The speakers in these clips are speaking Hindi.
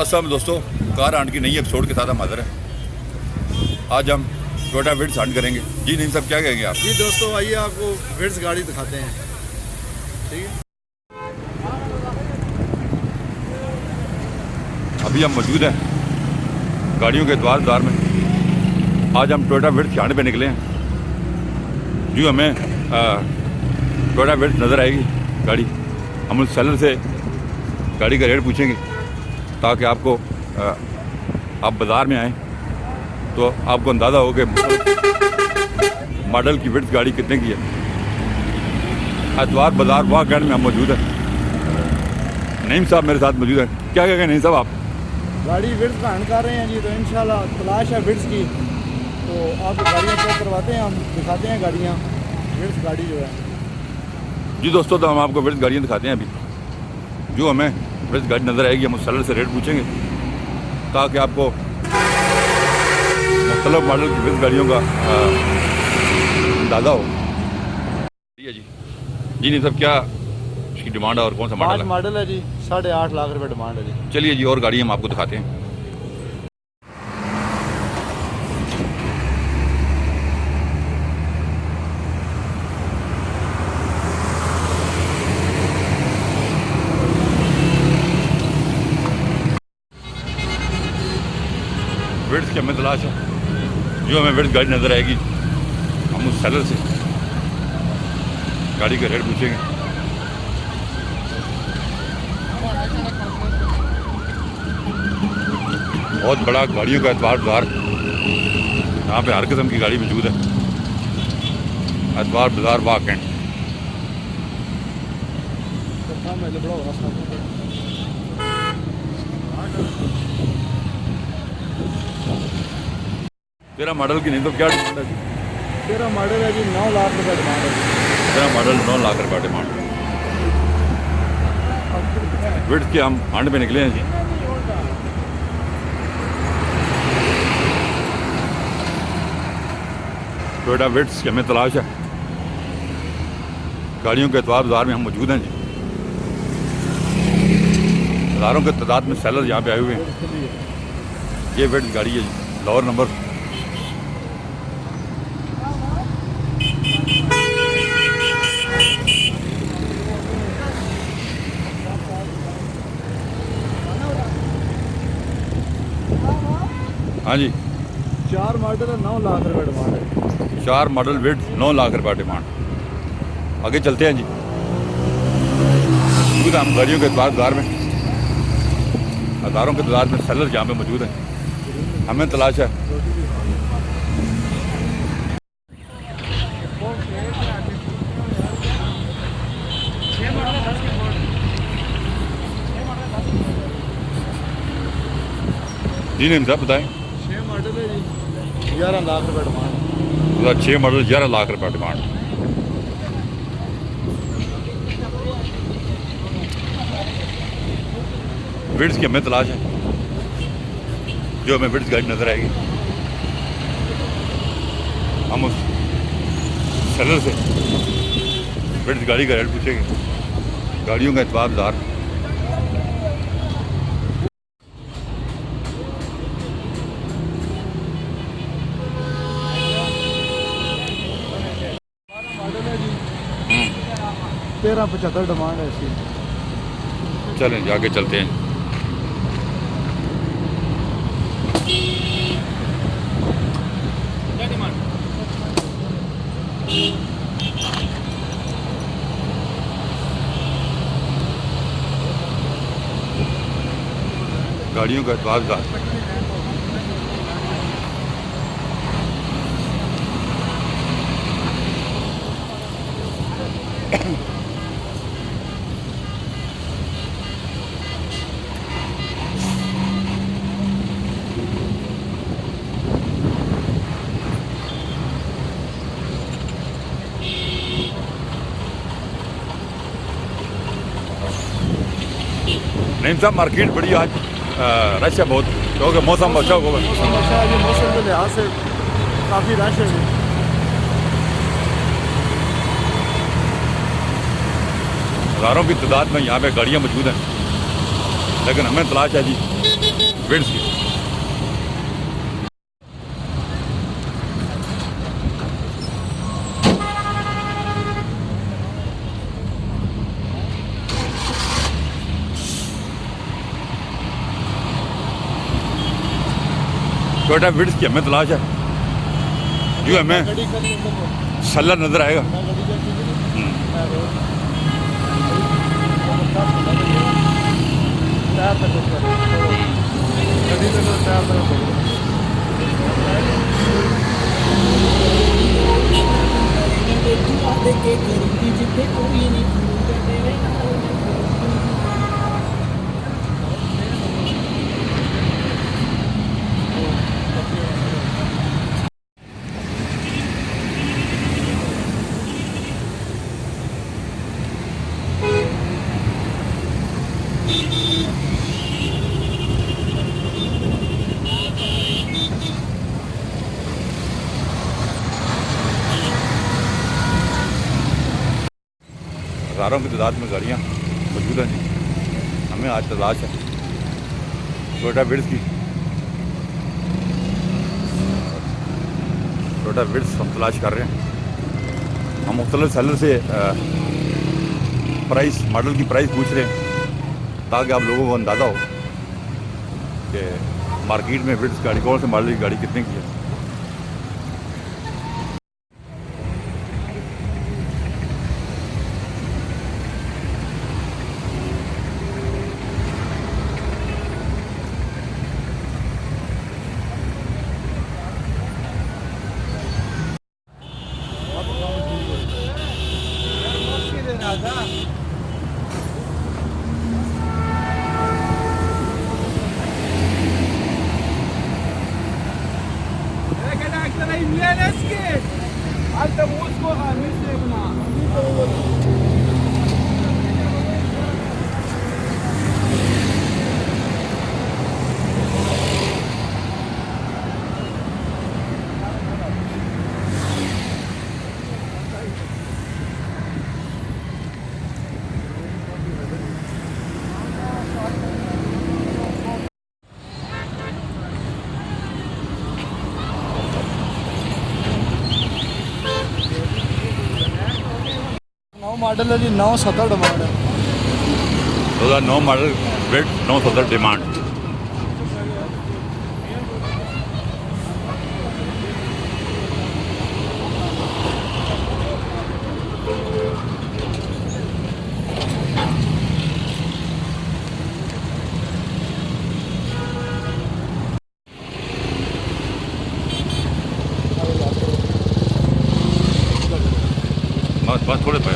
अस्सलाम दोस्तों, कार आंट की नई एपिसोड के साथ हम हाजिर हैं। आज हम टोयोटा विड्स हंट करेंगे। जी नहीं साहब, क्या कहेंगे आप? जी दोस्तों, आइए आपको विड्स गाड़ी दिखाते हैं। ठीक है, अभी हम मौजूद हैं गाड़ियों के द्वार में। आज हम टोयोटा विड्स हंट पे निकले हैं। जो हमें टोयोटा विड्स नज़र आएगी गाड़ी, हम उस सेलर से गाड़ी का रेट पूछेंगे ताकि आपको आप बाज़ार में आएँ तो आपको अंदाज़ा हो कि मॉडल की विड्स गाड़ी कितने की है। अतवार बाज़ार वाह कैंड में हम मौजूद हैं। नईम साहब मेरे साथ मौजूद हैं। क्या कहेंगे नईम साहब आप? गाड़ी विड्स का हंट कर रहे हैं जी, तो इंशाल्लाह तलाश है विड्स की, तो आपको गाड़ियाँ चेक करवाते हैं, हम दिखाते हैं गाड़ियाँ विड्स गाड़ी जो है। जी दोस्तों, तो हम आपको विड्स गाड़ियाँ दिखाते हैं। अभी जो हमें विड्स गाड़ी नज़र आएगी हम उस सेलर से रेट पूछेंगे ताकि आपको मुख्तलिफ मॉडल की विड्स गाड़ियों का अंदाज़ा हो। जी नहीं साहब, क्या इसकी डिमांड है और कौन सा मॉडल है? मॉडल है जी, 8.5 लाख रुपये डिमांड है जी। चलिए जी, और गाड़ी हम आपको दिखाते हैं। विड्स की हमें तलाश है। जो हमें विड्स गाड़ी नज़र आएगी हम उस सेलर से गाड़ी का रेट पूछेंगे। बहुत बड़ा गाड़ियों का एतवार बाज़ार, यहाँ पे हर किस्म की गाड़ी मौजूद है। एतवार बाज़ार वाह कैंट। तेरा मॉडल की नहीं तो क्या डिमांड है? तेरा मॉडल है जी, 9 लाख रुपये डिमांड है जी। तेरा मॉडल 9 लाख रुपये डिमांड। विड्स के हम हंट पे निकले हैं जी। टोयोटा विड्स की हमें तलाश है। गाड़ियों के एतवार बाज़ार में हम मौजूद हैं जी। हज़ारों की तादाद में सेलर यहाँ पे आए हुए हैं। ये विड्स गाड़ी है जी, लाहौर नंबर। हाँ जी, 4 मॉडल है, 9 लाख रुपये डिमांड है। 4 मॉडल विड्स 9 लाख रुपये डिमांड। आगे चलते हैं जी। मौजूद हम गाड़ियों के एतवार बाज़ार में, हज़ारों की तादाद में सेलर यहाँ पे मौजूद हैं। हमें तलाश है जी। नहीं साहब बताएं। 6 मॉडल है जी, 11 लाख रुपये डिमांड। 2006 मॉडल 11 लाख रुपये डिमांड। विड्स की हमें तलाश है। जो हमें विड्स गाड़ी नज़र आएगी हम उस सेलर से विड्स गाड़ी का रेट पूछेंगे। गाड़ियों का एतवार बाज़ार। मॉडल है जी, 1375 डिमांड है इसकी। चलें जाके चलते हैं। गाड़ियों का एतवार बाज़ार। नहीं साहब, मार्केट बड़ी आज रश है बहुत, क्योंकि मौसम अच्छा होगा। मौसम अच्छा है जी, मौसम के लिहाज से काफ़ी रश है जी। हज़ारों की तादाद में यहाँ पे गाड़ियाँ मौजूद हैं, लेकिन हमें तलाश है जी विड्स की। टोयोटा विड्स की हमें तलाश है जो हमें गड्डी खड़ी अंदर को सल्ला नज़र आएगा। मैं गड्डी जाती थी मैं रोड टायर तक उतर गड्डी तक टायर तक हज़ारों की तादाद में गाड़ियाँ मौजूद हैं जी। हमें आज तलाश है टोयोटा विड्स की। टोयोटा विड्स हम तलाश कर रहे हैं। हम मुख्तलिफ सेलर से प्राइस मॉडल की प्राइस पूछ रहे हैं ताकि आप लोगों को अंदाज़ा हो कि मार्केट में विड्स गाड़ी कौन से मॉडल की गाड़ी कितने की है। मॉडल है जी 970 डिमांड है। 2009 मॉडल विड्स 970 डिमांड। बस थोड़े पे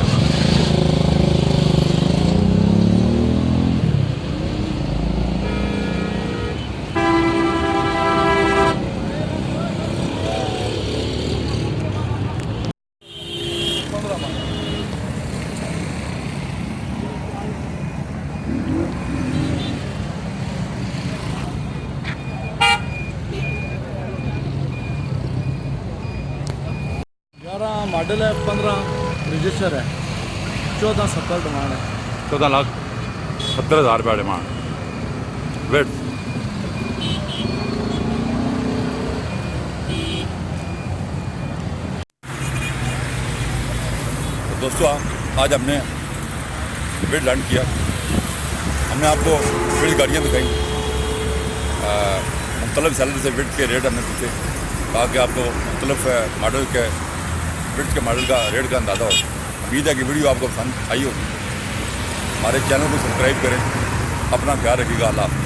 मॉडल है 15 रजिस्टर है 1470 डिमांड है। 14,70,000 रुपये डिमांड विड्स। तो दोस्तों आज हमने विड लैंड किया। हमने आपको विड गाड़ियाँ दिखाई, मुख्तलिफ सेलर से विड के रेट हमने पूछे ताकि आपको मुख्तलिफ मॉडल के विड्स के मॉडल का रेट का अंदाज़ा हो। उम्मीद है कि वीडियो आपको पसंद आई होगी। हमारे चैनल को सब्सक्राइब करें। अपना ख्याल रखिएगा। अल्लाह हाफ़िज़।